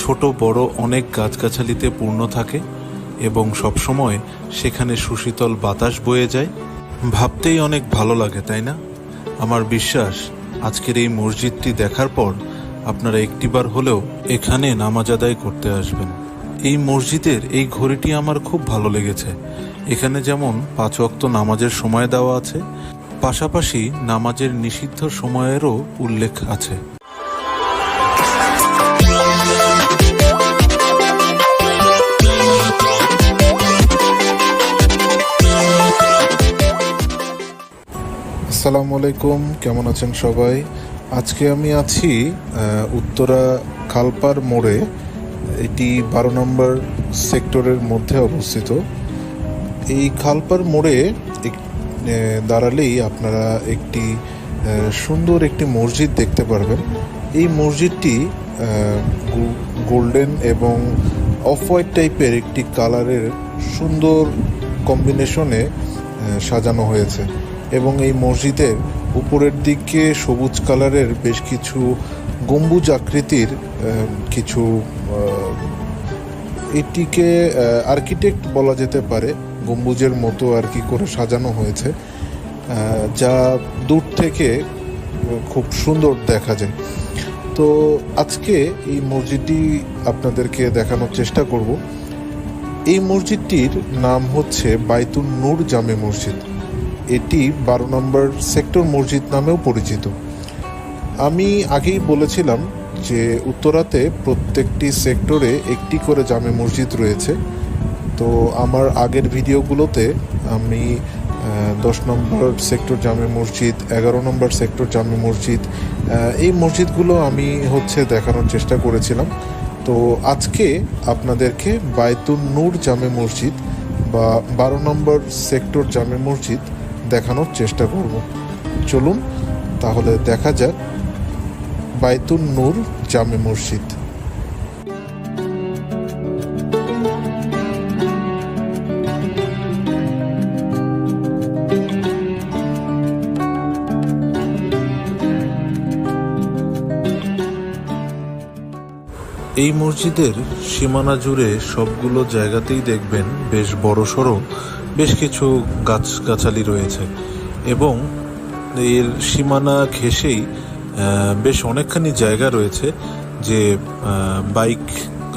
ছোট বড় অনেক গাছগাছালিতে পূর্ণ থাকে এবং সবসময় সেখানে সুশীতল বাতাস বয়ে যায়। ভাবতেই অনেক ভালো লাগে, তাই না? আমার বিশ্বাস আজকের এই মসজিদটি দেখার পর আপনারা একটিবার হলেও এখানে নামাজ আদায় করতে আসবেন। এই মসজিদের এই ঘড়িটি আমার খুব ভালো লেগেছে। এখানে যেমন 5 ওয়াক্ত নামাজের সময় দেওয়া আছে, পাশাপাশি নামাজের নিষিদ্ধ সময়েরও উল্লেখ আছে। আসসালামু আলাইকুম, কেমন আছেন সবাই? আজকে আমি আছি উত্তরা খালপার মোড়ে। এটি 12 নম্বর সেক্টরের মধ্যে অবস্থিত। এই খালপার মোড়ে দাঁড়ালেই আপনারা একটি সুন্দর একটি মসজিদ দেখতে পারবেন। এই মসজিদটি গোল্ডেন এবং অফ হোয়াইট টাইপের একটি কালারের সুন্দর কম্বিনেশনে সাজানো হয়েছে এবং এই মসজিদের উপরের দিকে সবুজ কালারের বেশ কিছু গম্বুজ আকৃতির কিছু, এটিকে আর্কিটেক্ট বলা যেতে পারে, গম্বুজের মতো আর কি করে সাজানো হয়েছে, যা দূর থেকে খুব সুন্দর দেখা যায়। তো আজকে এই মসজিদটি আপনাদেরকে দেখানোর চেষ্টা করব। এই মসজিদটির নাম হচ্ছে বাইতুন নূর জামে মসজিদ। এটি 12 নম্বর সেক্টর মসজিদ নামেও পরিচিত। আমি আগেই বলেছিলাম যে উত্তরাতে প্রত্যেকটি সেক্টরে একটি করে জামে মসজিদ রয়েছে। তো আমার আগের ভিডিওগুলোতে আমি 10 নম্বর সেক্টর জামে মসজিদ, 11 নম্বর সেক্টর জামে মসজিদ, এই মসজিদগুলো আমি দেখানোর চেষ্টা করেছিলাম। তো আজকে আপনাদেরকে বাইতুন নূর জামে মসজিদ বা 12 নম্বর সেক্টর জামে মসজিদ দেখানোর চেষ্টা করব। চলুন তাহলে দেখা যাক বাইতুন নূর জামে মসজিদ। এই মসজিদের সীমানা জুড়ে সবগুলো জায়গাতেই দেখবেন বেশ বড়সড় বেশ কিছু গাছগাছালি রয়েছে এবং এর সীমানা ঘেঁষেই বেশ অনেকখানি জায়গা রয়েছে যে বাইক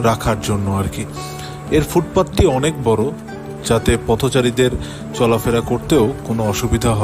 রাখার জন্য আর কি। এর ফুটপাথটি অনেক বড়, যাতে পথচারীদের চলাফেরা করতেও কোনো অসুবিধা হয়।